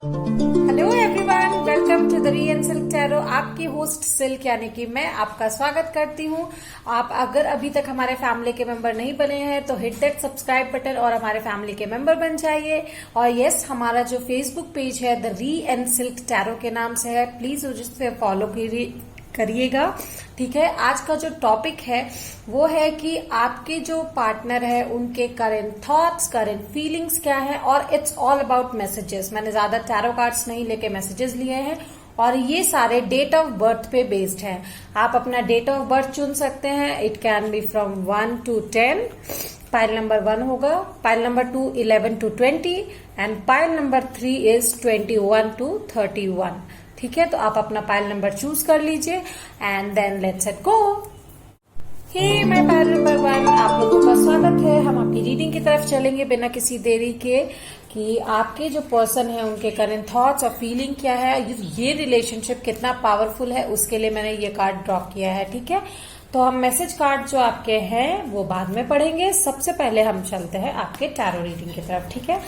Hello everyone, welcome to the री and silk tarot. आपकी host silk यानी कि मैं आपका स्वागत करती हूँ। आप अगर अभी तक हमारे फैमिली के मेंबर नहीं बने हैं तो हिट दैट सब्सक्राइब बटन और हमारे फैमिली के मेंबर बन जाइए। और यस, हमारा जो फेसबुक पेज है द री एंड सिल्क टैरो के नाम से है, प्लीज उसे फॉलो करिएगा। ठीक है, आज का जो टॉपिक है वो है कि आपके जो पार्टनर है उनके करंट थॉट्स, करंट फीलिंग्स क्या है, और इट्स ऑल अबाउट मैसेजेस। मैंने ज्यादा टैरो कार्ड्स नहीं लेके मैसेजेस लिए हैं और ये सारे डेट ऑफ बर्थ पे बेस्ड हैं। आप अपना डेट ऑफ बर्थ चुन सकते हैं। It can be from 1 to 10। Pile number 1 होगा, pile number 2 11 to 20 and pile number 3 is 21 to 31। ठीक है, तो आप अपना पाइल नंबर चूज कर लीजिए and then let's it go. Hey मैं पाइल नंबर 1, आप लोगों का स्वागत है। हम आपकी रीडिंग की तरफ चलेंगे बिना किसी देरी के कि आपके जो पर्सन है उनके करंट थॉट्स और फीलिंग क्या है, ये रिलेशनशिप कितना पावरफुल है, उसके लिए मैंने ये कार्ड ड्रॉ किया है। ठीक है, तो हम मैसेज कार्ड जो आपके हैं वो बाद में पढ़ेंगे। सबसे पहले हम चलते हैं आपके टैरो रीडिंग की तरफ। ठीक है,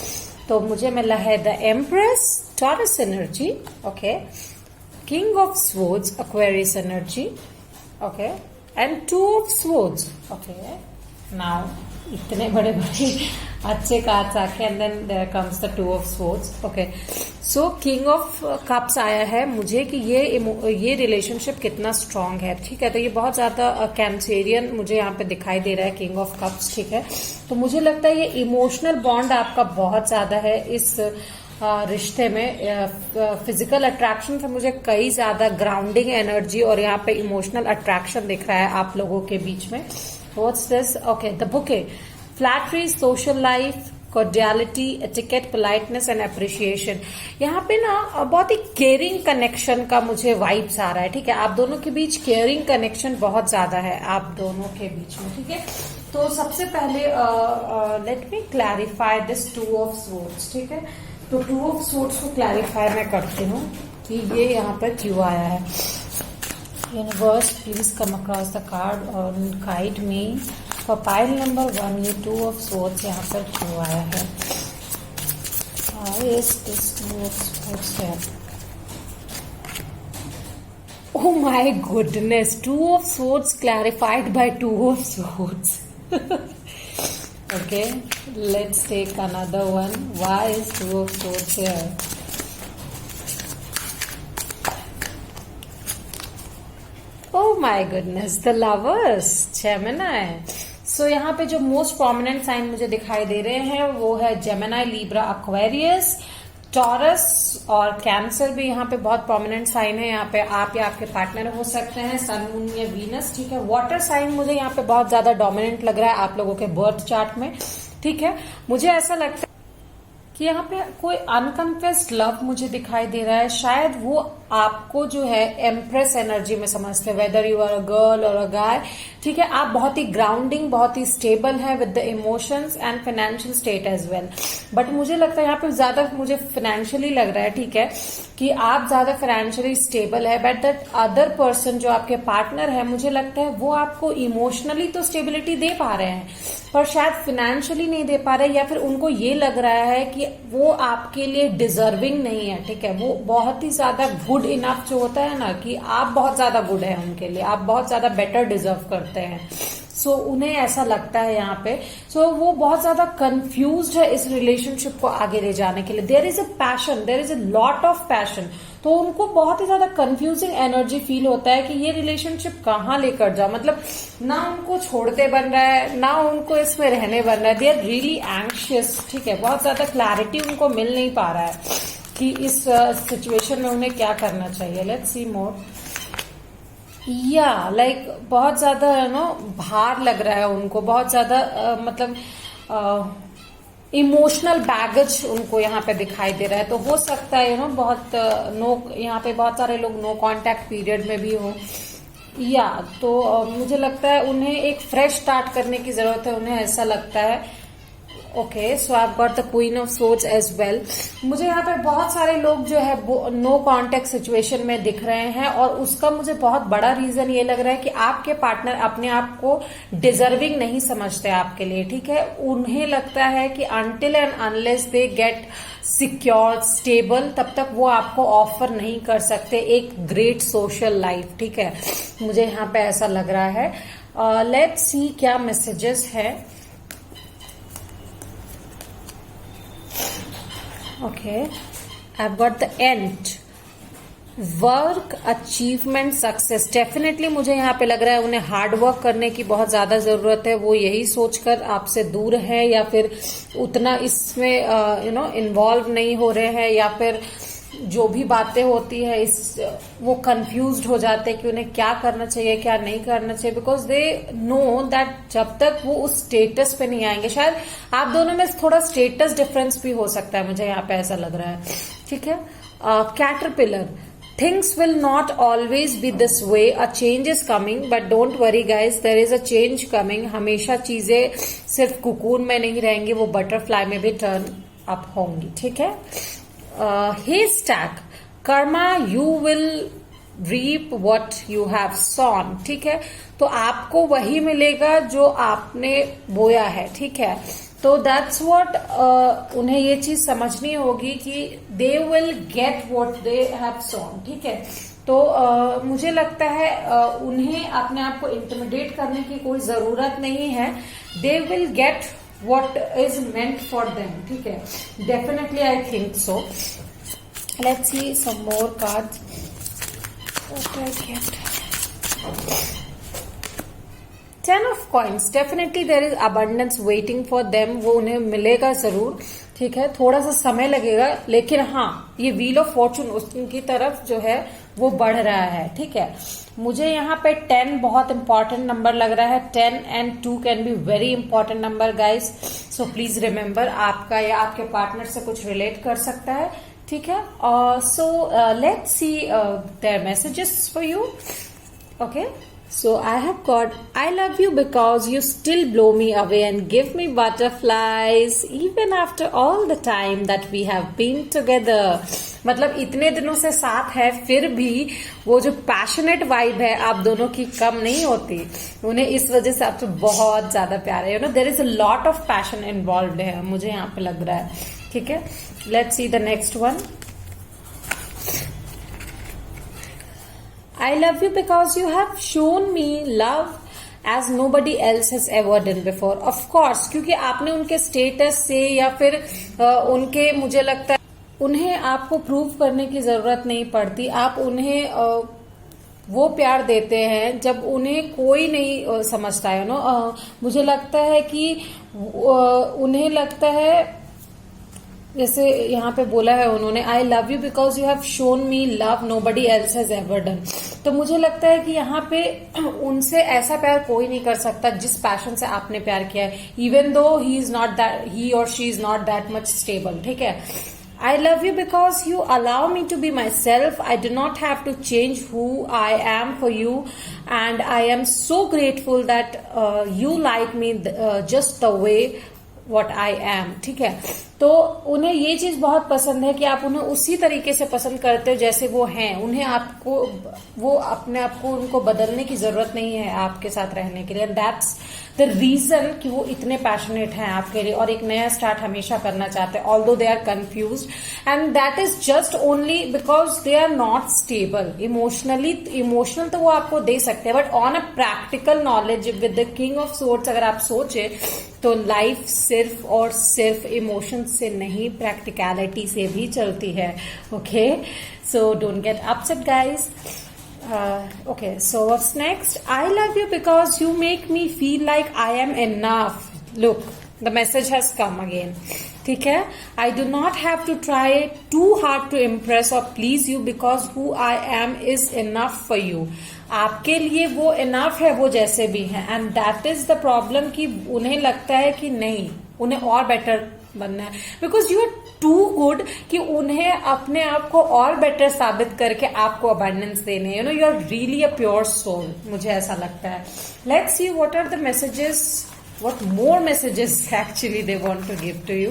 तो मुझे मिला है the empress, Taurus energy, okay, king of swords, Aquarius energy, okay, and 2 of swords, okay. Now इतने बड़े बड़े अच्छे कार्ड्स आके and then there comes the 2 of swords, okay. So king of cups आया है मुझे कि ये रिलेशनशिप कितना स्ट्रांग है। ठीक है, तो ये बहुत ज्यादा कैंसेरियन मुझे यहाँ पे दिखाई दे रहा है, किंग ऑफ कप्स। ठीक है, तो मुझे लगता है ये इमोशनल बॉन्ड आपका बहुत ज्यादा है इस रिश्ते में। फिजिकल अट्रैक्शन से मुझे कई ज्यादा ग्राउंडिंग एनर्जी और यहाँ पे इमोशनल अट्रैक्शन दिख रहा है आप लोगों के बीच में। What's this? Okay, the bouquet, flattery, social life, cordiality, etiquette, politeness and appreciation. यहाँ पे ना बहुत ही केयरिंग कनेक्शन का मुझे वाइब्स आ रहा है। ठीक है, आप दोनों के बीच केयरिंग कनेक्शन बहुत ज्यादा है आप दोनों के बीच में। ठीक है, तो सबसे पहले let me clarify this 2 of swords। ठीक है, तो 2 of swords को क्लैरिफाई मैं करती हूँ कि ये यहाँ पर क्यों आया है। Universe please come across the card और guide me for pile number 1, ये 2 of swords यहाँ पर क्यों आया है। Is this 2 of swords here? Oh my goodness, 2 of swords clarified by 2 of swords. Okay, let's take another one. Why is 2 of swords here? Oh my goodness, the lovers, Gemini. So यहाँ पे जो most prominent sign मुझे दिखाई दे रहे हैं वो है Gemini, Libra, Aquarius, taurus और कैंसर भी यहाँ पे बहुत प्रोमिनेंट साइन है। यहाँ पे आप या आपके पार्टनर हो सकते हैं, सन, मून या वीनस। ठीक है, वाटर साइन मुझे यहाँ पे बहुत ज्यादा डोमिनेंट लग रहा है आप लोगों के बर्थ चार्ट में। ठीक है, मुझे ऐसा लगता है कि यहाँ पे कोई अनकन्फेस्ड लव मुझे दिखाई दे रहा है। शायद वो आपको जो है एम्प्रेस एनर्जी में समझते हैं, whether you are a girl और अ गाय। ठीक है, आप बहुत ही ग्राउंडिंग, बहुत ही स्टेबल है with the emotions and financial state as well. But मुझे लगता है यहाँ पे ज्यादा मुझे फाइनेंशियली लग रहा है, ठीक है, कि आप ज्यादा फाइनेंशियली स्टेबल है। बट दैट अदर पर्सन जो आपके पार्टनर है, मुझे लगता है वो आपको इमोशनली तो स्टेबिलिटी दे पा रहे हैं पर शायद फाइनेंशियली नहीं दे पा रहे, या फिर उनको ये लग रहा है कि वो आपके लिए डिजर्विंग नहीं है। ठीक है, वो बहुत ही ज्यादा गुड इनफ जो होता है ना, कि आप बहुत ज्यादा गुड है उनके लिए, आप बहुत ज्यादा बेटर डिजर्व करते हैं। सो उन्हें ऐसा लगता है यहाँ पे। सो वो बहुत ज्यादा कंफ्यूज्ड है इस रिलेशनशिप को आगे ले जाने के लिए। There is a passion, there is a lot of passion. तो उनको बहुत ही ज्यादा कंफ्यूजिंग एनर्जी फील होता है कि ये रिलेशनशिप कहाँ लेकर जाओ। मतलब ना उनको छोड़ते बन रहा है, ना उनको इसमें रहने बन रहा है। They are really anxious. ठीक है, बहुत ज्यादा क्लैरिटी उनको मिल नहीं पा रहा है कि इस सिचुएशन में उन्हें क्या करना चाहिए। लेट्स सी मोर। या लाइक बहुत ज्यादा भार लग रहा है उनको, बहुत ज्यादा मतलब इमोशनल बैगेज उनको यहाँ पे दिखाई दे रहा है। तो हो सकता है बहुत यहाँ पे बहुत सारे लोग नो कांटेक्ट पीरियड में भी हो, या तो मुझे लगता है उन्हें एक फ्रेश स्टार्ट करने की जरूरत है। उन्हें ऐसा लगता है okay, so I got the queen of swords as well. मुझे यहाँ पे बहुत सारे लोग जो है नो कॉन्टेक्ट सिचुएशन में दिख रहे हैं, और उसका मुझे बहुत बड़ा रीजन ये लग रहा है कि आपके पार्टनर अपने आप को डिजर्विंग नहीं समझते आपके लिए, ठीक है। उन्हें लगता है कि until and unless they get secure stable, तब तक वो आपको ऑफर नहीं कर सकते एक ग्रेट सोशल लाइफ, ठीक है। मुझे यहाँ पे ऐसा लग रहा है। लेट्स सी क्या मैसेजेस है। Okay, I've got the end, work achievement success. Definitely मुझे यहाँ पे लग रहा है उन्हें हार्ड वर्क करने की बहुत ज्यादा जरूरत है। वो यही सोचकर आपसे दूर है, या फिर उतना इसमें इन्वॉल्व नहीं हो रहे हैं, या फिर जो भी बातें होती है वो कंफ्यूज्ड हो जाते हैं कि उन्हें क्या करना चाहिए क्या नहीं करना चाहिए, बिकॉज दे नो दैट जब तक वो उस स्टेटस पे नहीं आएंगे, शायद आप दोनों में थोड़ा स्टेटस डिफरेंस भी हो सकता है, मुझे यहाँ पे ऐसा लग रहा है, ठीक है। Caterpillar, things will not always be this way, a change is coming, but don't worry guys, there is a change coming। हमेशा चीजें सिर्फ कुकून में नहीं रहेंगी, वो बटरफ्लाई में भी टर्न अप होंगी, ठीक है। haystack, karma, you will reap what you have sown, ठीक है। तो आपको वही मिलेगा जो आपने बोया है, ठीक है। तो दैट्स व्हाट उन्हें ये चीज समझनी होगी कि they will get what they have sown, ठीक है। तो मुझे लगता है उन्हें अपने आप को इंटिमिडेट करने की कोई जरूरत नहीं है। दे will gate what is meant for them, ठीक है। Definitely I think so। Let's see some more cards। What do I get? Ten of coins, definitely there is abundance waiting for them। वो उन्हें मिलेगा जरूर, ठीक है। थोड़ा सा समय लगेगा, लेकिन हाँ, ये व्हील ऑफ फॉर्चून उनकी तरफ जो है वो बढ़ रहा है, ठीक है। मुझे यहाँ पे 10 बहुत इंपॉर्टेंट नंबर लग रहा है। 10 and 2 can be very important number guys, so please remember, आपका या आपके पार्टनर से कुछ रिलेट कर सकता है, ठीक है। सो let's C there messages for you. Okay, so I have got, I love you because you still blow me away and give me butterflies even after all the time that we have been together। मतलब इतने दिनों से साथ है, फिर भी वो जो पैशनेट वाइब है आप दोनों की कम नहीं होती। उन्हें इस वजह से आपसे बहुत ज्यादा प्यार है, there is a lot of passion involve है, मुझे यहाँ पे लग रहा है, ठीक है। Let's see the next one. I love you because you have shown me love as nobody else has ever done before। Of course, क्योंकि आपने उनके स्टेटस से या फिर उनके, मुझे लगता है उन्हें आपको प्रूव करने की जरूरत नहीं पड़ती। आप उन्हें वो प्यार देते हैं जब उन्हें कोई नहीं समझता है, मुझे लगता है कि उन्हें लगता है, जैसे यहाँ पे बोला है उन्होंने, आई love you because you have shown me love nobody else has ever done. तो मुझे लगता है कि यहाँ पे उनसे ऐसा प्यार कोई नहीं कर सकता जिस पैशन से आपने प्यार किया है, इवन दो ही और she is not that much stable, ठीक है। I love you because you allow me to be myself। I do not have to change who I am for you, and I am so grateful that you like me just the way what I am, ठीक है। तो उन्हें ये चीज बहुत पसंद है कि आप उन्हें उसी तरीके से पसंद करते हो जैसे वो हैं। उन्हें आपको, वो अपने आप को उनको बदलने की जरूरत नहीं है आपके साथ रहने के लिए। दैट्स द रीजन कि वो इतने पैशनेट हैं आपके लिए और एक नया स्टार्ट हमेशा करना चाहते हैं, although they are confused, and that is just only because they are not stable emotionally. Emotional तो वो आपको दे सकते हैं, but on a practical knowledge with the king of swords अगर आप सोचे तो लाइफ सिर्फ और सिर्फ इमोशन से नहीं, प्रैक्टिकलिटी से भी चलती है। Okay, so don't get upset guys. Okay, so what's next? I love you because you make me feel like I am enough। Look, the message has come again, ठीक है। I do not have to try too hard to impress or please you because who I am is enough for you। आपके लिए वो enough है, वो जैसे भी है, and that is the problem कि उन्हें लगता है कि नहीं, उन्हें और बेटर बनना है, because you are too good कि उन्हें अपने आप को और बेटर साबित करके आपको अबंडेंस देने, you are really a pure soul, मुझे ऐसा लगता है। Let's see what are the messages what more messages actually they want to give to you.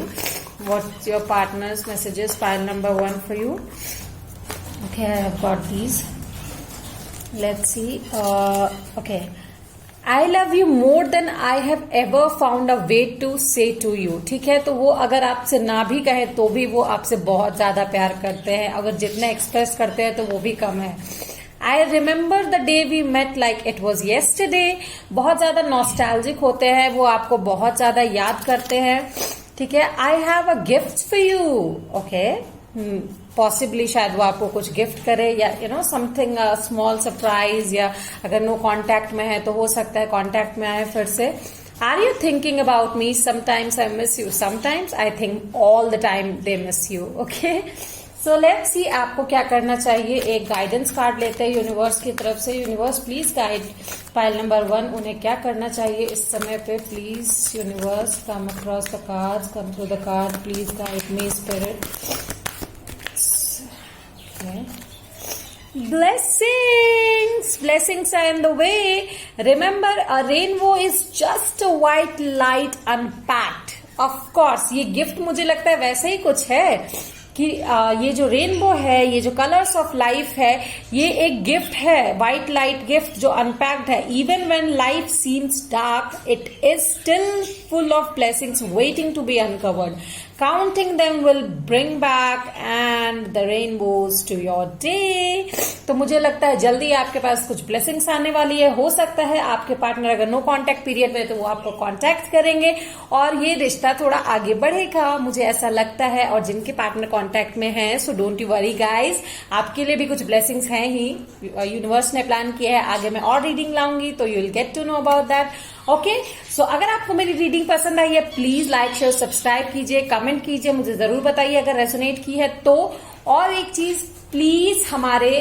What's your partner's messages? Pile number 1 for you. Okay, I have got these. Let's see. Okay. I love you more than I have ever found a way to say to you. ठीक है, तो वो अगर आपसे ना भी कहे तो भी वो आपसे बहुत ज्यादा प्यार करते हैं. अगर जितना एक्सप्रेस करते हैं तो वो भी कम है. I remember the day we met like it was yesterday. बहुत ज्यादा नॉस्टैल्जिक होते हैं, वो आपको बहुत ज्यादा याद करते हैं. ठीक है. I have a gift for you. Okay. Possibly शायद वो आपको कुछ गिफ्ट करे या समथिंग स्मॉल सरप्राइज, या अगर नो कांटेक्ट में है तो हो सकता है कांटेक्ट में आए फिर से. Are you thinking about me? Sometimes I miss you, sometimes I think all the time they miss you. Okay, so let's see आपको क्या करना चाहिए. एक गाइडेंस कार्ड लेते हैं यूनिवर्स की तरफ से. Universe please guide pile number 1, उन्हें क्या करना चाहिए इस समय पे. Please universe come across the cards, come through the card, please guide me spirit. Blessings are in the way. Remember, a rainbow is just a white light unpacked. Of course, ये gift मुझे लगता है वैसे ही कुछ है कि ये जो रेनबो है, ये जो कलर्स ऑफ लाइफ है, ये एक गिफ्ट है, व्हाइट लाइट गिफ्ट जो अनपैक्ड है. Even when life seems dark, it is still full of blessings waiting to be uncovered. Counting them will bring back and the rainbows to your day. तो मुझे लगता है जल्दी आपके पास कुछ ब्लेसिंग्स आने वाली है. हो सकता है आपके पार्टनर अगर नो कांटेक्ट पीरियड में तो वो आपको कांटेक्ट करेंगे और ये रिश्ता थोड़ा आगे बढ़ेगा, मुझे ऐसा लगता है. और जिनके पार्टनर कांटेक्ट में हैं, so don't you worry guys, आपके लिए भी कुछ ब्लेसिंग्स हैं ही. यूनिवर्स ने प्लान किया है, आगे मैं और रीडिंग लाऊंगी तो you will get to know about that. Okay, so अगर आपको मेरी रीडिंग पसंद आई है, प्लीज लाइक शेयर सब्सक्राइब कीजिए, कमेंट कीजिए, मुझे जरूर बताइए अगर रेजोनेट की है तो. और एक चीज, प्लीज हमारे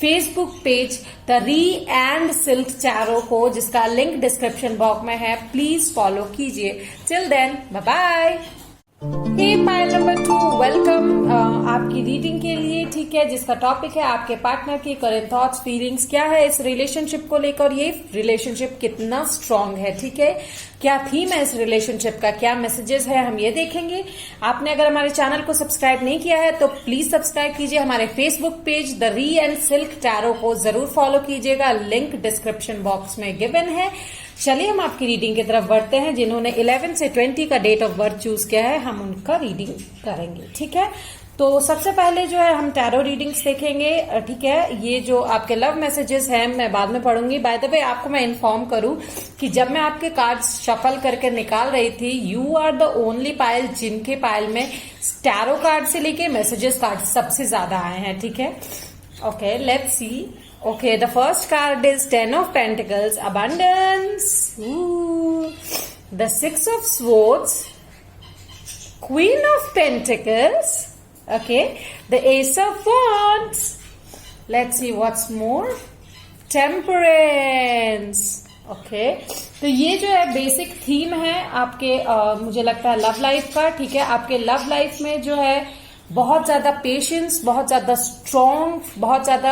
फेसबुक पेज द री एंड सिल्क टैरो को, जिसका लिंक डिस्क्रिप्शन बॉक्स में है, प्लीज फॉलो कीजिए. Till then, bye bye. Hey pile number 2, welcome आपकी रीडिंग के लिए. ठीक है, जिसका टॉपिक है आपके पार्टनर की करंट थॉट्स, फीलिंग्स क्या है इस रिलेशनशिप को लेकर, ये रिलेशनशिप कितना स्ट्रांग है. ठीक है, क्या थीम है इस रिलेशनशिप का, क्या मैसेजेस है, हम ये देखेंगे. आपने अगर हमारे चैनल को सब्सक्राइब नहीं किया है तो प्लीज सब्सक्राइब कीजिए. हमारे फेसबुक पेज द री एंड सिल्क टैरो को जरूर फॉलो कीजिएगा, लिंक डिस्क्रिप्शन बॉक्स में गिवन है. चलिए हम आपकी रीडिंग की तरफ बढ़ते हैं. जिन्होंने 11 से 20 का डेट ऑफ बर्थ चूज किया है, हम उनका रीडिंग करेंगे. ठीक है, तो सबसे पहले जो है हम टैरो रीडिंग्स देखेंगे. ठीक है, ये जो आपके लव मैसेजेस हैं मैं बाद में पढ़ूंगी. बाय द वे आपको मैं इन्फॉर्म करूं कि जब मैं आपके कार्ड्स शफल करके निकाल रही थी, you are the only pile जिनके पाइल में टैरो कार्ड से लेके मैसेजेस कार्ड सबसे ज्यादा आए हैं. ठीक है, okay, let's C. Okay, the first card is 10 of Pentacles, abundance. Ooh. The 6 of Swords, Queen of Pentacles. Okay, the Ace of Wands. Let's see what's more. Temperance. Okay, तो ये जो है बेसिक थीम है आपके मुझे लगता है love life का. ठीक है, आपके लव लाइफ में जो है बहुत ज्यादा पेशेंस, बहुत ज्यादा स्ट्रॉन्ग, बहुत ज्यादा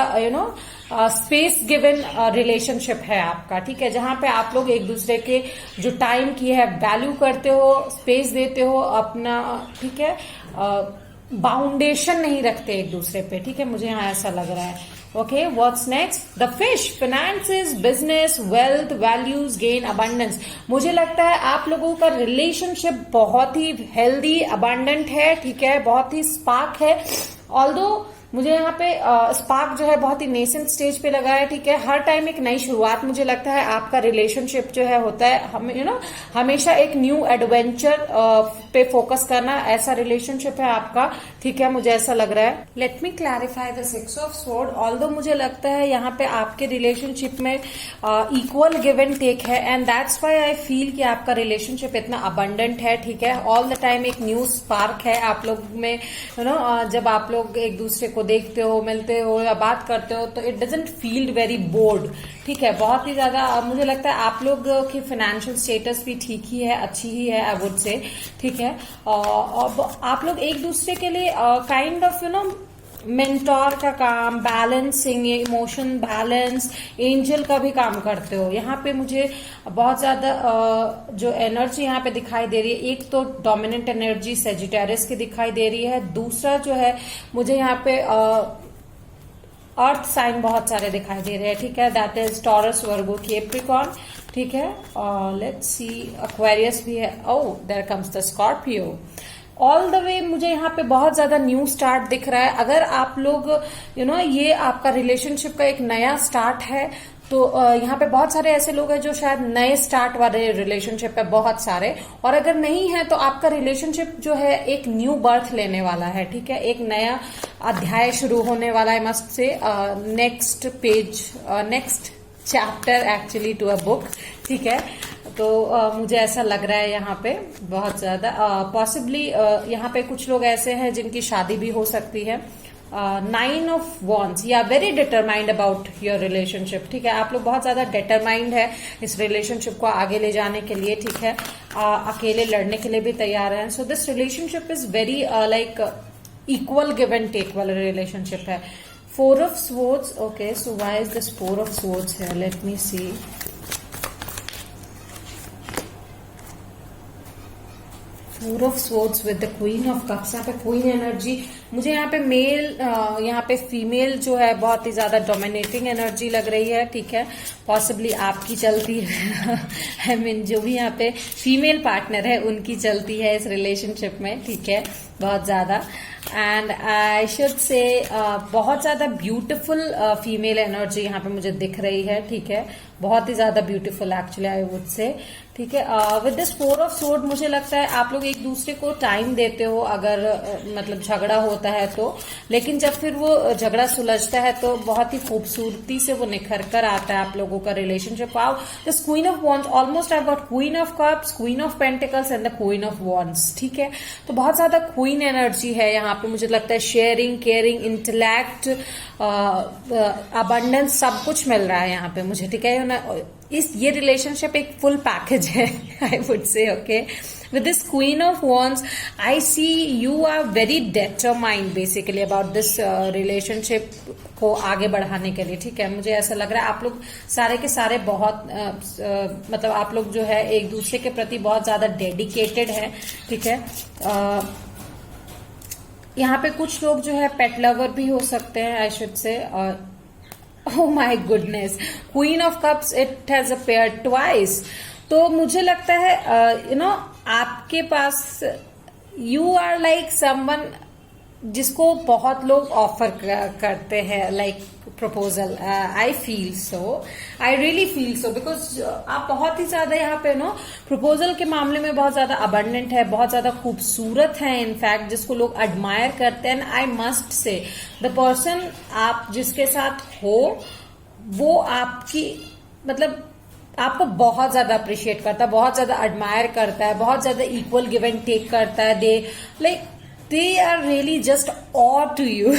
स्पेस गिवन रिलेशनशिप है आपका. ठीक है, जहां पे आप लोग एक दूसरे के जो टाइम की है वैल्यू करते हो, स्पेस देते हो अपना. ठीक है, बाउंडेशन नहीं रखते एक दूसरे पे. ठीक है, मुझे यहाँ ऐसा लग रहा है. Okay, what's next? The fish, finances, business, wealth, values, gain, abundance. मुझे लगता है आप लोगों का रिलेशनशिप बहुत ही हेल्दी, अबंडेंट है. ठीक है, बहुत ही स्पार्क है. ऑल्दो मुझे यहाँ पे स्पार्क जो है बहुत ही नेसेंट स्टेज पे लगा है. ठीक है, हर टाइम एक नई शुरुआत. मुझे लगता है आपका रिलेशनशिप जो है होता है हमेशा एक न्यू एडवेंचर पे फोकस करना, ऐसा रिलेशनशिप है आपका. ठीक है, मुझे ऐसा लग रहा है. Let me clarify the 6 of sword. Although मुझे लगता है यहाँ पे आपके रिलेशनशिप में इक्वल गिव एंड टेक है, and that's why I feel कि आपका रिलेशनशिप इतना अबंडेंट है. ठीक है, ऑल द टाइम एक न्यू स्पार्क है आप लोग में. जब आप लोग एक दूसरे को देखते हो, मिलते हो या बात करते हो तो it doesn't feel very bored. ठीक है, बहुत ही ज्यादा मुझे लगता है आप लोग की फाइनेंशियल स्टेटस भी ठीक ही है, अच्छी ही है आई वुड से. ठीक है, और आप लोग एक दूसरे के लिए काइंड ऑफ मेंटोर का काम, बैलेंसिंग, इमोशन बैलेंस, एंजल का भी काम करते हो। यहाँ पे मुझे बहुत ज्यादा जो एनर्जी यहाँ पे दिखाई दे रही है, एक तो डोमिनेंट एनर्जी सेजिटेरियस की दिखाई दे रही है, दूसरा जो है मुझे यहाँ पे अर्थ साइन बहुत सारे दिखाई दे रहे हैं, ठीक है, that is Taurus, Virgo, Capricorn, ठीक है, और लेट्स सी एक्वेरियस भी है। Oh, there comes the Scorpio all the way. मुझे यहाँ पे बहुत ज्यादा न्यू स्टार्ट दिख रहा है। अगर आप लोग ये आपका रिलेशनशिप का एक नया स्टार्ट है, तो यहाँ पे बहुत सारे ऐसे लोग हैं जो शायद नए स्टार्ट वाले रिलेशनशिप है, बहुत सारे। और अगर नहीं है तो आपका रिलेशनशिप जो है एक न्यू बर्थ लेने वाला है, ठीक है, एक नया अध्याय शुरू होने वाला है, must say next page, next chapter actually to a book, ठीक है। तो मुझे ऐसा लग रहा है यहाँ पे बहुत ज्यादा पॉसिबली यहाँ पे कुछ लोग ऐसे हैं जिनकी शादी भी हो सकती है। 9 ऑफ वॉन्ड्स, या very determined about your relationship, ठीक है, आप लोग बहुत ज्यादा डिटरमाइंड है इस रिलेशनशिप को आगे ले जाने के लिए, ठीक है, अकेले लड़ने के लिए भी तैयार है। So this relationship is very like equal give and take वाला रिलेशनशिप है। 4 of swords, okay, so why is this 4 of swords है, let me see. Four of swords with the queen of cups, यहाँ पे क्वीन एनर्जी मुझे यहाँ पे mail, यहाँ पे फीमेल जो है बहुत ही ज्यादा डोमिनेटिंग एनर्जी लग रही है, ठीक है, पॉसिबली आपकी चलती है आई मीन जो भी यहाँ पे फीमेल पार्टनर है उनकी चलती है इस रिलेशनशिप में, ठीक है, बहुत ज्यादा। एंड आई शुड से बहुत ज्यादा ब्यूटिफुल फीमेल एनर्जी यहाँ पे मुझे दिख रही है, ठीक है, बहुत ही ज्यादा ब्यूटीफुल एक्चुअली आई वुड से, ठीक है। विद दिस 4 ऑफ स्वॉर्ड मुझे लगता है आप लोग एक दूसरे को टाइम देते हो अगर मतलब झगड़ा होता है तो, लेकिन जब फिर वो झगड़ा सुलझता है तो बहुत ही खूबसूरती से वो निखर कर आता है आप लोगों का relationship. Wow, this queen of wands, almost I got queen of cups, queen of pentacles and the queen of wands, ठीक है। तो बहुत ज्यादा क्वीन एनर्जी है यहाँ पे, मुझे लगता है शेयरिंग, केयरिंग, इंटेलेक्ट, अबंडेंस, सब कुछ मिल रहा है यहाँ पे मुझे, ठीक है ना। ये रिलेशनशिप एक फुल पैकेज है I would say, okay. With this queen of wands I see you are very determined basically about this relationship को आगे बढ़ाने के लिए, ठीक है। मुझे ऐसा लग रहा है आप लोग सारे के सारे बहुत मतलब आप लोग जो है एक दूसरे के प्रति बहुत ज्यादा डेडिकेटेड है, ठीक है। यहाँ पे कुछ लोग जो है पेट लवर भी हो सकते हैं I should say. Oh my goodness, Queen of Cups, it has appeared twice. तो मुझे लगता है आपके पास you are like someone जिसको बहुत लोग ऑफर करते हैं like proposal. I feel so, I really feel so, because आप बहुत ही ज्यादा यहाँ पे प्रपोजल के मामले में बहुत ज्यादा अबंडेंट है, बहुत ज्यादा खूबसूरत है इनफैक्ट, जिसको लोग एडमायर करते हैं। I must say the person आप जिसके साथ हो वो आपकी मतलब आपको बहुत ज्यादा अप्रिशिएट करता है, बहुत ज्यादा एडमायर करता है, बहुत ज्यादा इक्वल गिव एंड टेक करता है। They are really just awe to you,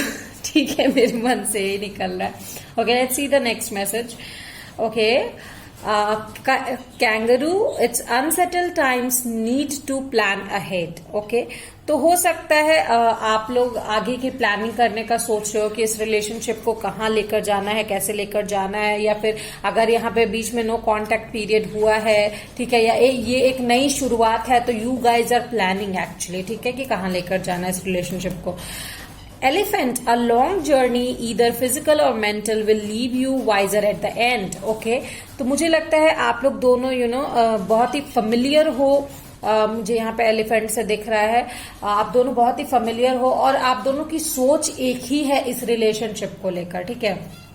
ठीक है, मेरे मन से ही निकल रहा है। Okay, let's see the next message. Okay, kangaroo, it's unsettled times, need to plan ahead. Okay, तो हो सकता है आप लोग आगे की प्लानिंग करने का सोच रहे हो कि इस रिलेशनशिप को कहाँ लेकर जाना है, कैसे लेकर जाना है, या फिर अगर यहाँ पे बीच में नो कांटेक्ट पीरियड हुआ है, ठीक है, या ये एक नई शुरुआत है, तो you guys are planning actually, ठीक है, कि कहाँ लेकर जाना है इस रिलेशनशिप को। Elephant, a long journey, either physical or mental, will leave you wiser at the end. Okay, तो मुझे लगता है आप लोग दोनों बहुत ही familiar हो। मुझे यहाँ पे एलिफेंट से दिख रहा है आप दोनों बहुत ही familiar हो और आप दोनों की सोच एक ही है इस रिलेशनशिप को लेकर, ठीक है।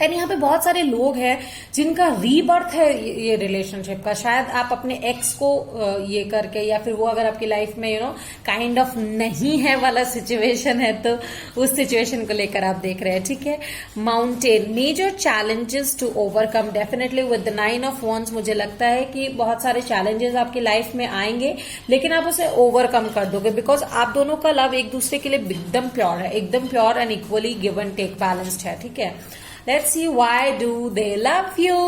एंड यहाँ पे बहुत सारे लोग हैं जिनका रीबर्थ है ये रिलेशनशिप का। शायद आप अपने एक्स को ये करके, या फिर वो अगर आपकी लाइफ में काइंड ऑफ नहीं है वाला सिचुएशन है, तो उस सिचुएशन को लेकर आप देख रहे हैं, ठीक है। Mountain, major challenges to overcome, definitely with the 9 of wands मुझे लगता है कि बहुत सारे चैलेंजेस आपकी लाइफ में आएंगे, लेकिन आप उसे ओवरकम कर दोगे, बिकॉज आप दोनों का लव एक दूसरे के लिए एकदम प्योर है, एकदम pure and equally give and take balanced है, ठीक है। Let's see why do they love you.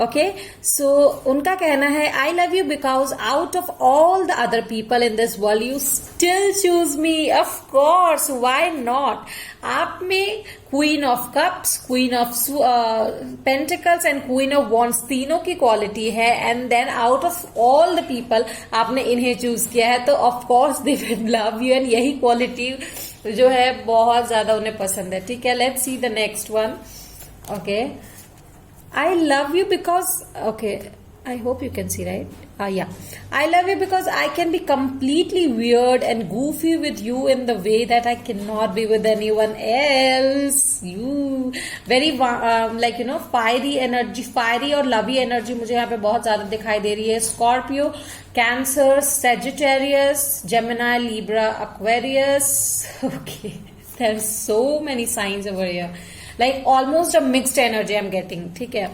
Okay so उनका कहना है I love you because out of all the other people in this world you still choose me, of course why not. आप में queen of cups, queen of pentacles and queen of wands तीनों की quality है, and then out of all the people आपने इन्हें choose किया है, तो of course they will love you, and यही क्वालिटी जो है बहुत ज्यादा उन्हें पसंद है। ठीक है, let's see the next one. Okay, I love you because, okay, I hope you can see, right? Yeah. I love you because I can be completely weird and goofy with you in the way that I cannot be with anyone else. You very like you know fiery energy, fiery और lovey energy मुझे यहाँ पे बहुत ज्यादा दिखाई दे रही है। Scorpio, Cancer, Sagittarius, Gemini, Libra, Aquarius. Okay, there are so many signs over here. Like almost a mixed energy I'm getting. ठीक है,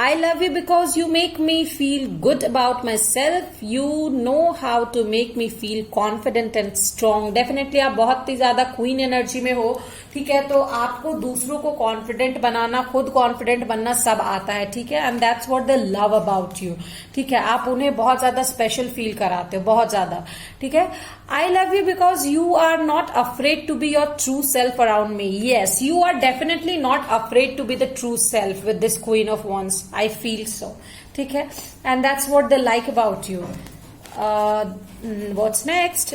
I love you because you make me feel good about myself. You know how to make me feel confident and strong. Definitely आप बहुत ही ज्यादा queen energy में हो। ठीक है, तो आपको दूसरों को कॉन्फिडेंट बनाना, खुद कॉन्फिडेंट बनना सब आता है। ठीक है, and that's what they love about you. ठीक है, आप उन्हें बहुत ज्यादा स्पेशल फील कराते हो, बहुत ज्यादा। ठीक है, I love you because you are not afraid to be your true self around me. Yes, you are definitely not afraid to be the true self with this queen of wands. I feel so. ठीक है, and that's what they like about you. What's next?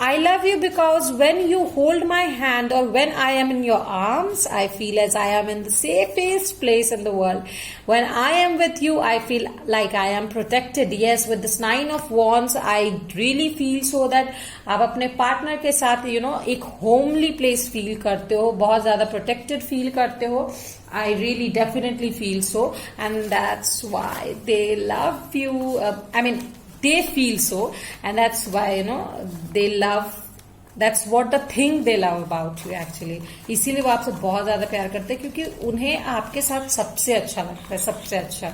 I love you because when you hold my hand or when I am in your arms, I feel as I am in the safest place in the world. When I am with you, I feel like I am protected. Yes, with this 9 of wands, I really feel so that आप अपने partner के साथ एक homely place feel करते हो, बहुत ज्यादा protected feel करते हो। I really definitely feel so, and that's why they love you. I mean, they feel so, and that's why they love. That's what the thing they love about you actually. इसीलिए वो आपसे बहुत ज्यादा प्यार करते हैं, क्योंकि उन्हें आपके साथ सबसे अच्छा लगता है, सबसे अच्छा।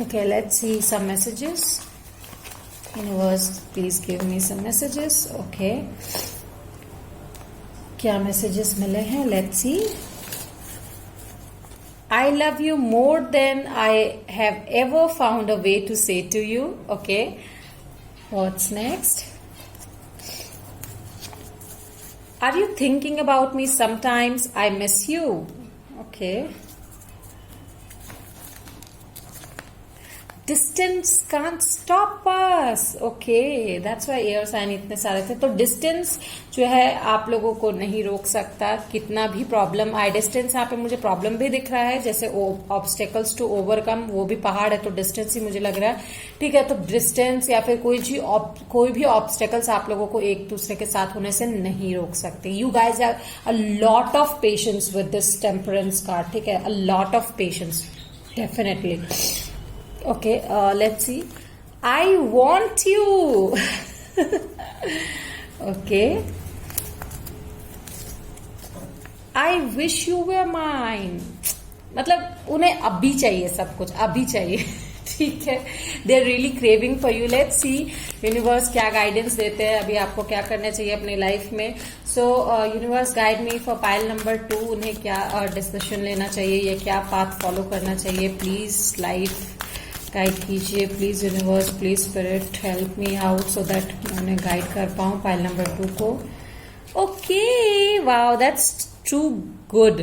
Okay, let's see some messages. Universe, please give me some messages. Okay, क्या messages मिले हैं? Let's see. I love you more than I have ever found a way to say to you. Okay, what's next? Are you thinking about me sometimes? I miss you. Okay. Distance can't stop us. Okay, that's why air sign इतने सारे थे। तो distance जो है आप लोगों को नहीं रोक सकता, कितना भी प्रॉब्लम आए। डिस्टेंस यहाँ पे मुझे प्रॉब्लम भी दिख रहा है, जैसे ऑब्स्टेकल्स टू ओवरकम, वो भी पहाड़ है तो डिस्टेंस ही मुझे लग रहा है। ठीक है, तो डिस्टेंस या फिर कोई भी ऑब्स्टेकल्स आप लोगों को एक दूसरे के साथ होने से नहीं रोक सकते। You guys have a lot of patience with this temperance card. ठीक है, अ lot of patience definitely. Okay, let's see. I want you. Okay. I wish you were mine. मतलब उन्हें अभी चाहिए, सब कुछ अभी चाहिए। ठीक है, they are really craving for you. Let's see universe क्या गाइडेंस देते हैं, अभी आपको क्या करना चाहिए अपनी लाइफ में। सो universe guide me for pile number 2। उन्हें क्या डिसीजन लेना चाहिए या क्या पाथ फॉलो करना चाहिए, प्लीज लाइफ गाइड कीजिए। Please universe, please spirit help me out so that मैं उन्हें गाइड कर पाऊं पाइल नंबर 2 को। Okay, wow, that's too good.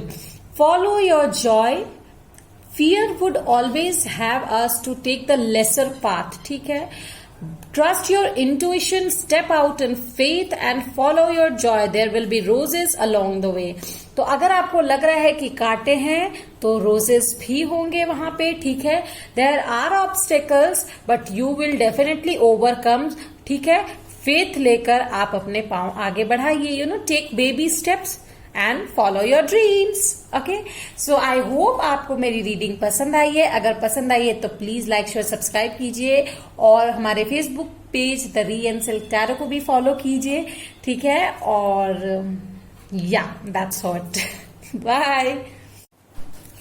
Follow your joy, fear would always have us to take the lesser path. ठीक है, trust your intuition, step out in faith and follow your joy. There will be roses along the way. तो अगर आपको लग रहा है कि कांटे हैं तो रोजेस भी होंगे वहां पे। ठीक है, there are obstacles but you will definitely overcome. ठीक है, फेथ लेकर आप अपने पांव आगे बढ़ाइए। Take baby steps and follow your dreams. Okay, so I hope आपको मेरी रीडिंग पसंद आई है। अगर पसंद आई है तो प्लीज लाइक शेयर सब्सक्राइब कीजिए, और हमारे फेसबुक पेज द री एंड सिल्क टैरो को भी फॉलो कीजिए। ठीक है, और या that's what. Bye.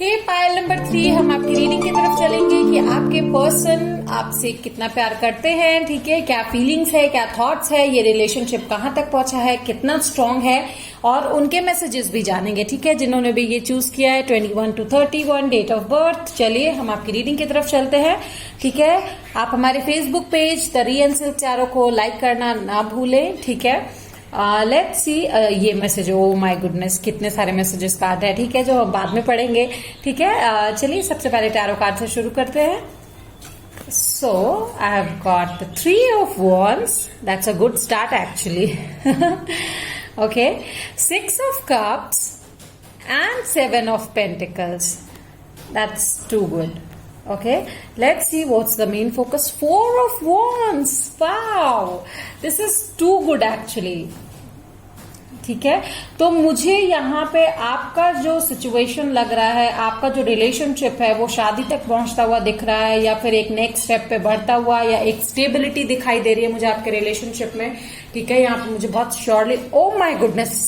Hey pile number 3, हम आपकी रीडिंग की तरफ चलेंगे कि आपके पर्सन आपसे कितना प्यार करते हैं, ठीक है, क्या फीलिंग्स है, क्या थॉट्स है, ये रिलेशनशिप कहाँ तक पहुंचा है, कितना स्ट्रांग है, और उनके मैसेजेस भी जानेंगे, ठीक है, जिन्होंने भी ये चूज किया है 21 to 31 डेट ऑफ बर्थ। चलिए हम आपकी रीडिंग की तरफ चलते हैं, ठीक है। आप हमारे Facebook page the real silk tarot को लाइक करना ना भूलें, ठीक है। लेट्स सी ये मैसेज, ओ माय गुडनेस कितने सारे मैसेजेस कार्ड है, ठीक है, जो हम बाद में पढ़ेंगे, ठीक है। चलिए सबसे पहले टैरो कार्ड से शुरू करते हैं। So I have got the 3 of Wands. That's a good start actually. Okay, 6 of Cups and 7 of Pentacles. That's too good. Okay, let's see what's the main focus. 4 of Wands. Wow, this is too good actually. ठीक है, तो मुझे यहाँ पे आपका जो situation लग रहा है, आपका जो रिलेशनशिप है वो शादी तक पहुंचता हुआ दिख रहा है, या फिर एक नेक्स्ट स्टेप पे बढ़ता हुआ, या एक स्टेबिलिटी दिखाई दे रही है मुझे आपके रिलेशनशिप में, ठीक है। यहाँ पे मुझे बहुत surely, oh my goodness,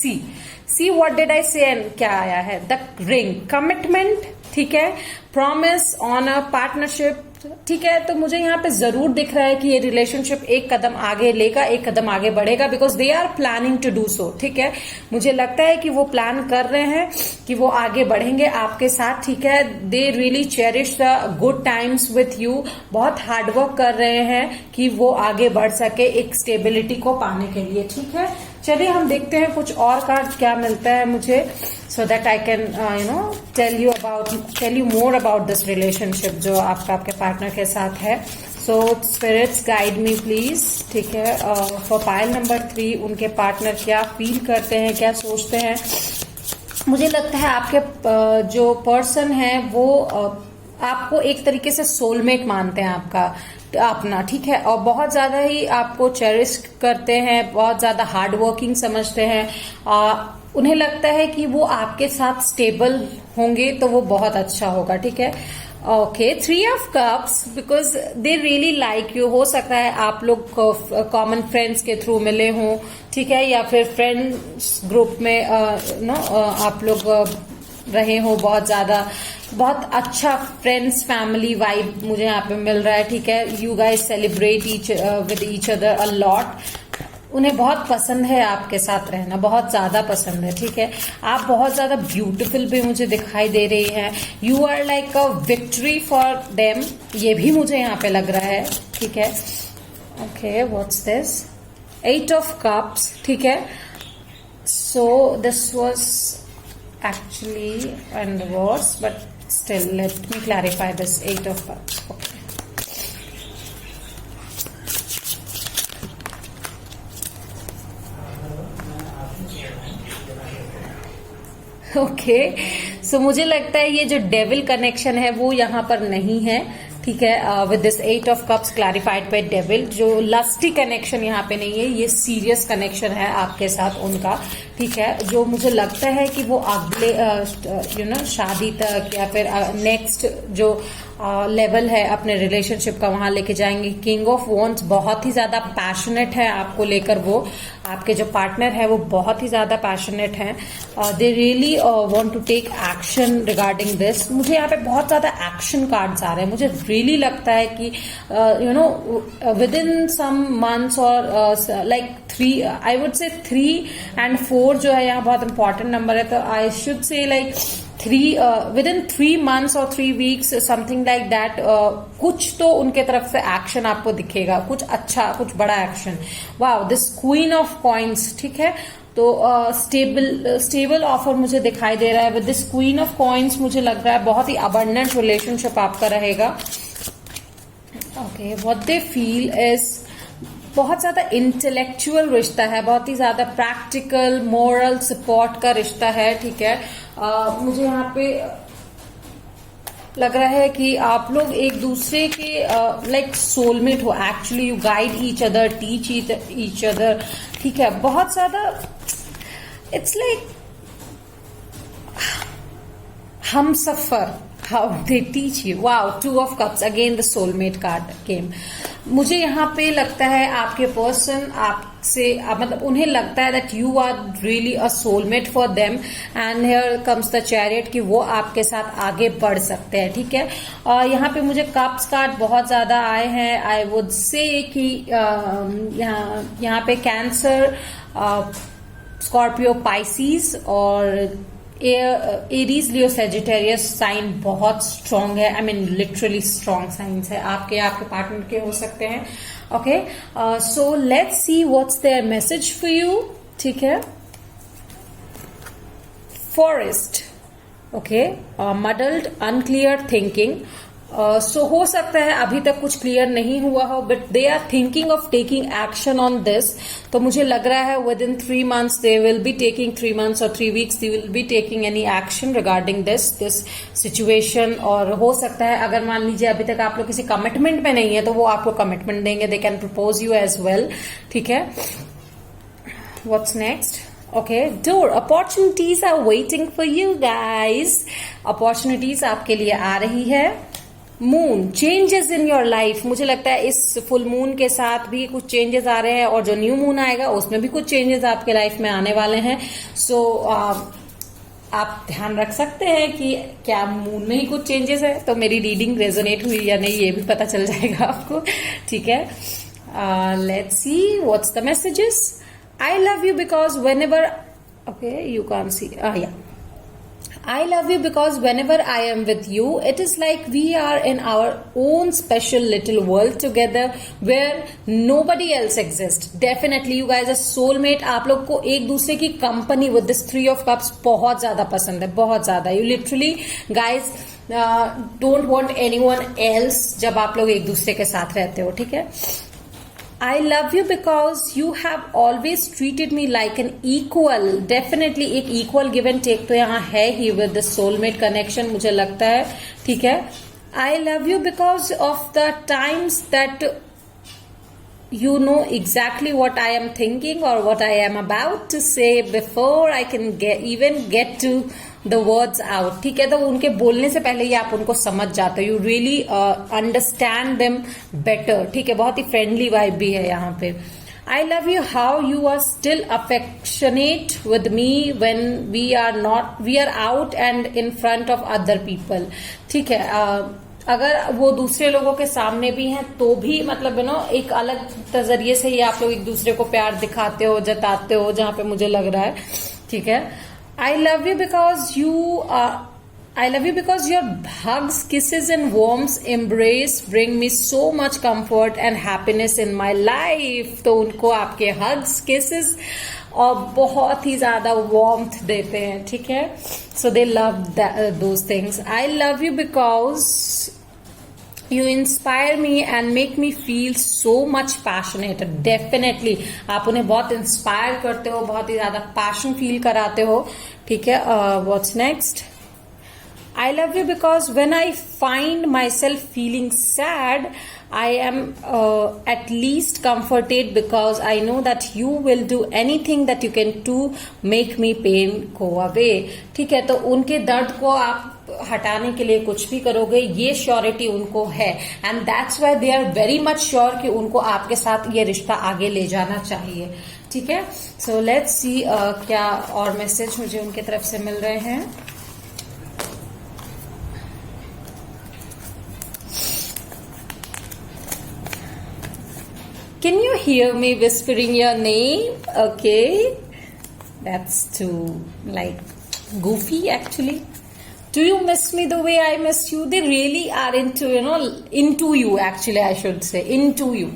see what did I से, क्या आया है, द रिंग, कमिटमेंट, ठीक है, प्रॉमिस, ऑनर, पार्टनरशिप, ठीक है। तो मुझे यहाँ पे जरूर दिख रहा है कि ये रिलेशनशिप एक कदम आगे लेगा, एक कदम आगे बढ़ेगा, because they are planning to do so, ठीक है। मुझे लगता है कि वो प्लान कर रहे हैं कि वो आगे बढ़ेंगे आपके साथ, ठीक है। They really cherish the good times with you, बहुत हार्डवर्क कर रहे हैं कि वो आगे बढ़ सके एक स्टेबिलिटी को पाने के लिए, ठीक है। चलिए हम देखते हैं कुछ और कार्ड क्या मिलता है मुझे, so that I can tell you more about this relationship जो आपके पार्टनर के साथ है। So spirits guide me please, ठीक है। for pile number 3 उनके पार्टनर क्या फील करते हैं, क्या सोचते हैं। मुझे लगता है आपके जो पर्सन है वो आपको एक तरीके से सोलमेट मानते हैं आपका अपना, ठीक है, और बहुत ज्यादा ही आपको चेरिश करते हैं, बहुत ज्यादा हार्ड वर्किंग समझते हैं। उन्हें लगता है कि वो आपके साथ स्टेबल होंगे तो वो बहुत अच्छा होगा, ठीक है। Okay, 3 of cups, because they really like you. हो सकता है आप लोग कॉमन फ्रेंड्स के थ्रू मिले हों, ठीक है, या फिर फ्रेंड्स ग्रुप में आप लोग रहे हो बहुत ज्यादा, बहुत अच्छा फ्रेंड्स फैमिली वाइब मुझे यहाँ पे मिल रहा है, ठीक है। You guys celebrate with each other a lot. उन्हें बहुत पसंद है आपके साथ रहना, बहुत ज्यादा पसंद है, ठीक है। आप बहुत ज्यादा ब्यूटीफुल भी मुझे दिखाई दे रही हैं। You are like a victory for them, ये भी मुझे यहाँ पे लग रहा है, ठीक है। Okay, what's this, 8 of cups, ठीक है। So this was actually and worse, but still let me clarify this 8 of cups. Okay, सो मुझे लगता है ये जो डेविल कनेक्शन है वो यहाँ पर नहीं है, ठीक है। With this 8 of cups clarified by devil, जो लस्टी कनेक्शन यहाँ पे नहीं है, ये सीरियस कनेक्शन है आपके साथ उनका, ठीक है। जो मुझे लगता है कि वो अगले शादी तक या फिर नेक्स्ट जो लेवल है अपने रिलेशनशिप का वहां लेके जाएंगे। किंग ऑफ वॉन्ड्स बहुत ही ज्यादा पैशनेट है आपको लेकर, वो आपके जो पार्टनर है वो बहुत ही ज्यादा पैशनेट है। They really want to take action regarding this. मुझे यहाँ पे बहुत ज्यादा एक्शन कार्ड्स आ रहे हैं। मुझे रियली लगता है कि विद इन सम मंथ्स और लाइक 3, आई वुड से 3 and 4 जो है यहाँ बहुत इंपॉर्टेंट नंबर है, तो I should say like 3 3 months और 3 weeks समथिंग लाइक दैट। कुछ तो उनके तरफ से एक्शन आपको दिखेगा, कुछ अच्छा, कुछ बड़ा action. Wow, this queen of coins, ठीक है। तो स्टेबल ऑफर मुझे दिखाई दे रहा है with this queen of coins. मुझे लग रहा है बहुत ही अबंडेंट रिलेशनशिप आपका रहेगा। Okay, what they feel is बहुत ज्यादा इंटेलेक्चुअल रिश्ता है, बहुत ही ज्यादा प्रैक्टिकल मोरल सपोर्ट का रिश्ता है, ठीक है। मुझे यहाँ पे लग रहा है कि आप लोग एक दूसरे के लाइक सोलमेट हो। Actually you guide each other, teach each other, ठीक है। बहुत ज्यादा इट्स लाइक हम सफर, how they teach you. Wow, 2 of cups, again the soulmate card came. मुझे यहाँ पे लगता है आपके पर्सन आपसे मतलब उन्हें लगता है that you are really a soulmate for them, and here comes the chariot कि वो आपके साथ आगे बढ़ सकते हैं, ठीक है। और यहाँ पे मुझे कप्स कार्ड बहुत ज्यादा आए हैं। आई वुड से कि यहाँ पे कैंसर, स्कॉर्पियो, पाइसीज और एरीज, लियो, सेजिटेरियस साइन बहुत स्ट्रांग है। I mean literally strong science है, आपके पार्टनर के हो सकते हैं। Okay, so let's see what's there message for you, ठीक है। Forest, okay, muddled, unclear thinking. So हो सकता है अभी तक कुछ क्लियर नहीं हुआ हो, but they are thinking of taking action on this. तो मुझे लग रहा है within 3 months they will be taking, 3 months और 3 weeks they will be taking any action regarding this situation. और हो सकता है अगर मान लीजिए अभी तक आप लोग किसी कमिटमेंट में नहीं है तो वो आपको कमिटमेंट देंगे, they can propose you as well, ठीक है। What's next? Okay, door, opportunities are waiting for you guys. Opportunities आपके लिए आ रही है। Moon, changes in your life. मुझे लगता है इस फुल मून के साथ भी कुछ चेंजेस आ रहे हैं, और जो न्यू मून आएगा उसमें भी कुछ चेंजेस आपके लाइफ में आने वाले हैं। सो आप ध्यान रख सकते हैं कि क्या मून में ही कुछ चेंजेस है, तो मेरी रीडिंग रेजोनेट हुई या नहीं ये भी पता चल जाएगा आपको, ठीक है। Let's see what's the messages. I love you because when ever, okay you can see, या I love you because whenever I am with you, it is like we are in our own special little world together where nobody else exists. Definitely, you guys are soulmate. आप लोग को एक दूसरे की company with this 3 of cups बहुत ज्यादा पसंद है, बहुत ज्यादा। You literally guys don't want anyone else जब आप लोग एक दूसरे के साथ रहते हो, ठीक है। I love you because you have always treated me like an equal. Definitely एक equal give and take तो यहाँ है ही with the soulmate connection, मुझे लगता है, ठीक है। I love you because of the times that you know exactly what I am thinking or what I am about to say before I can even get to the words out, ठीक है। तो उनके बोलने से पहले ही आप उनको समझ जाते हो, you really understand them better, ठीक है। बहुत ही फ्रेंडली वाइब भी है यहाँ पे। I love you how you are still affectionate with me when we are out and in front of other people, ठीक है। अगर वो दूसरे लोगों के सामने भी हैं तो भी मतलब एक अलग नजरिए से ही आप लोग एक दूसरे को प्यार दिखाते हो, जताते हो, जहां पे मुझे लग रहा है, ठीक है। I love you because your hugs, kisses and warm embrace bring me so much comfort and happiness in my life. तो उनको आपके hugs, kisses और बहुत ही ज्यादा warmth देते हैं, ठीक है। So they love those things. I love you because you inspire me and make me feel so much passionate. Definitely आप उन्हें बहुत इंस्पायर करते हो, बहुत ही ज्यादा पैशन फील कराते हो, ठीक है। What's next? I love you because when I find myself feeling sad, I am at least comforted because I know that you will do anything that you can to make me pain go away. ठीक है, तो उनके दर्द को आप हटाने के लिए कुछ भी करोगे, ये श्योरिटी उनको है, and that's why they are very much sure कि उनको आपके साथ ये रिश्ता आगे ले जाना चाहिए, ठीक है। सो लेट्स सी क्या और मैसेज मुझे उनके तरफ से मिल रहे हैं। Can you hear me whispering your name? Okay. That's too, goofy actually. Do you miss me the way I miss you? They really are into you actually, I should say. Into you.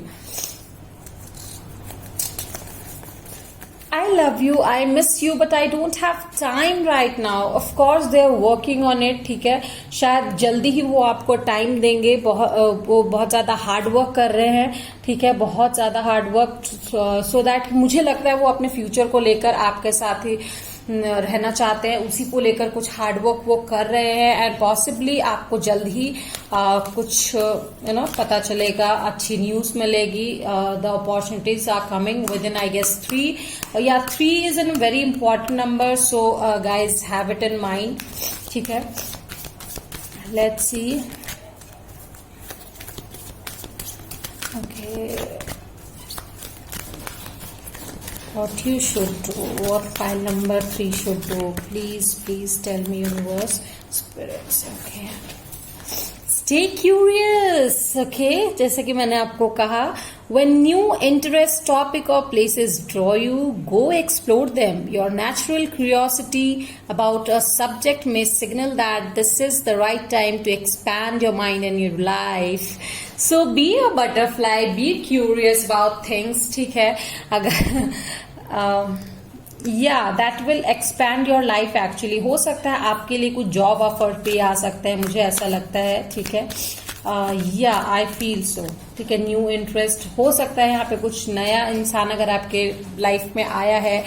I love you, I miss you, but I don't have time right now. Of course, they are working on it, ठीक है। शायद जल्दी ही वो आपको time देंगे। वो बहुत ज्यादा हार्ड वर्क कर रहे हैं, ठीक है, बहुत ज्यादा हार्ड वर्क, सो दैट मुझे लगता है वो अपने फ्यूचर को लेकर आपके साथ ही रहना चाहते हैं, उसी को लेकर कुछ हार्डवर्क वो कर रहे हैं, एंड पॉसिबली आपको जल्द ही कुछ पता चलेगा, अच्छी न्यूज मिलेगी। The opportunities are coming within I guess 3 या 3 is an very important number, so guys have it in mind, ठीक है। Let's see, okay, what you should do, what pile number 3 should do. Please tell me, universe, spirits. Okay, stay curious. Okay, जैसे कि मैंने आपको कहा, when new interest, topic or places draw you, go explore them. Your natural curiosity about a subject may signal that this is the right time to expand your mind and your life. So be a butterfly, be curious about things. ठीक है, अगर that will expand your life. Actually हो सकता है आपके लिए कुछ job offer पे आ सकता है, मुझे ऐसा लगता है. ठीक है, आई फील सो. ठीक है, न्यू इंटरेस्ट हो सकता है यहाँ पे. कुछ नया इंसान अगर आपके लाइफ में आया है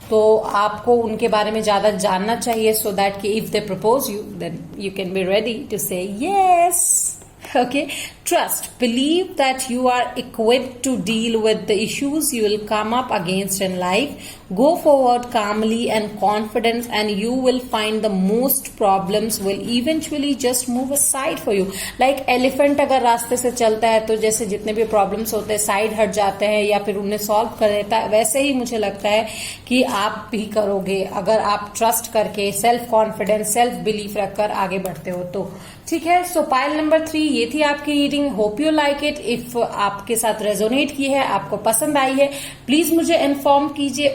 तो आपको उनके बारे में ज्यादा जानना चाहिए, सो दैट कि if they propose you, then you can be ready to say yes. Okay, trust, believe that you are equipped to deal with the issues you will come up against in life. Go forward calmly and confident, and you will find the most problems will eventually just move aside for you. Like elephant अगर रास्ते से चलता है तो जैसे जितने भी problems होते हैं साइड हट जाते हैं या फिर उन्हें सॉल्व कर देता है, वैसे ही मुझे लगता है कि आप भी करोगे अगर आप ट्रस्ट करके, सेल्फ कॉन्फिडेंस, सेल्फ बिलीफ रखकर आगे बढ़ते हो तो. ठीक है, सो पाइल नंबर 3 ये थी आपकी reading. Hope you like it. If आपके साथ रेजोनेट की है, आपको पसंद आई है, प्लीज मुझे इन्फॉर्म कीजिए,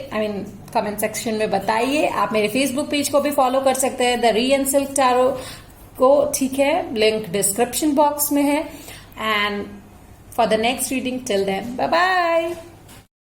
कमेंट सेक्शन में बताइए. आप मेरे फेसबुक पेज को भी फॉलो कर सकते हैं, द री एंड सिल्क टैरो को. ठीक है, लिंक डिस्क्रिप्शन बॉक्स में है. And for the next reading, till then, bye bye.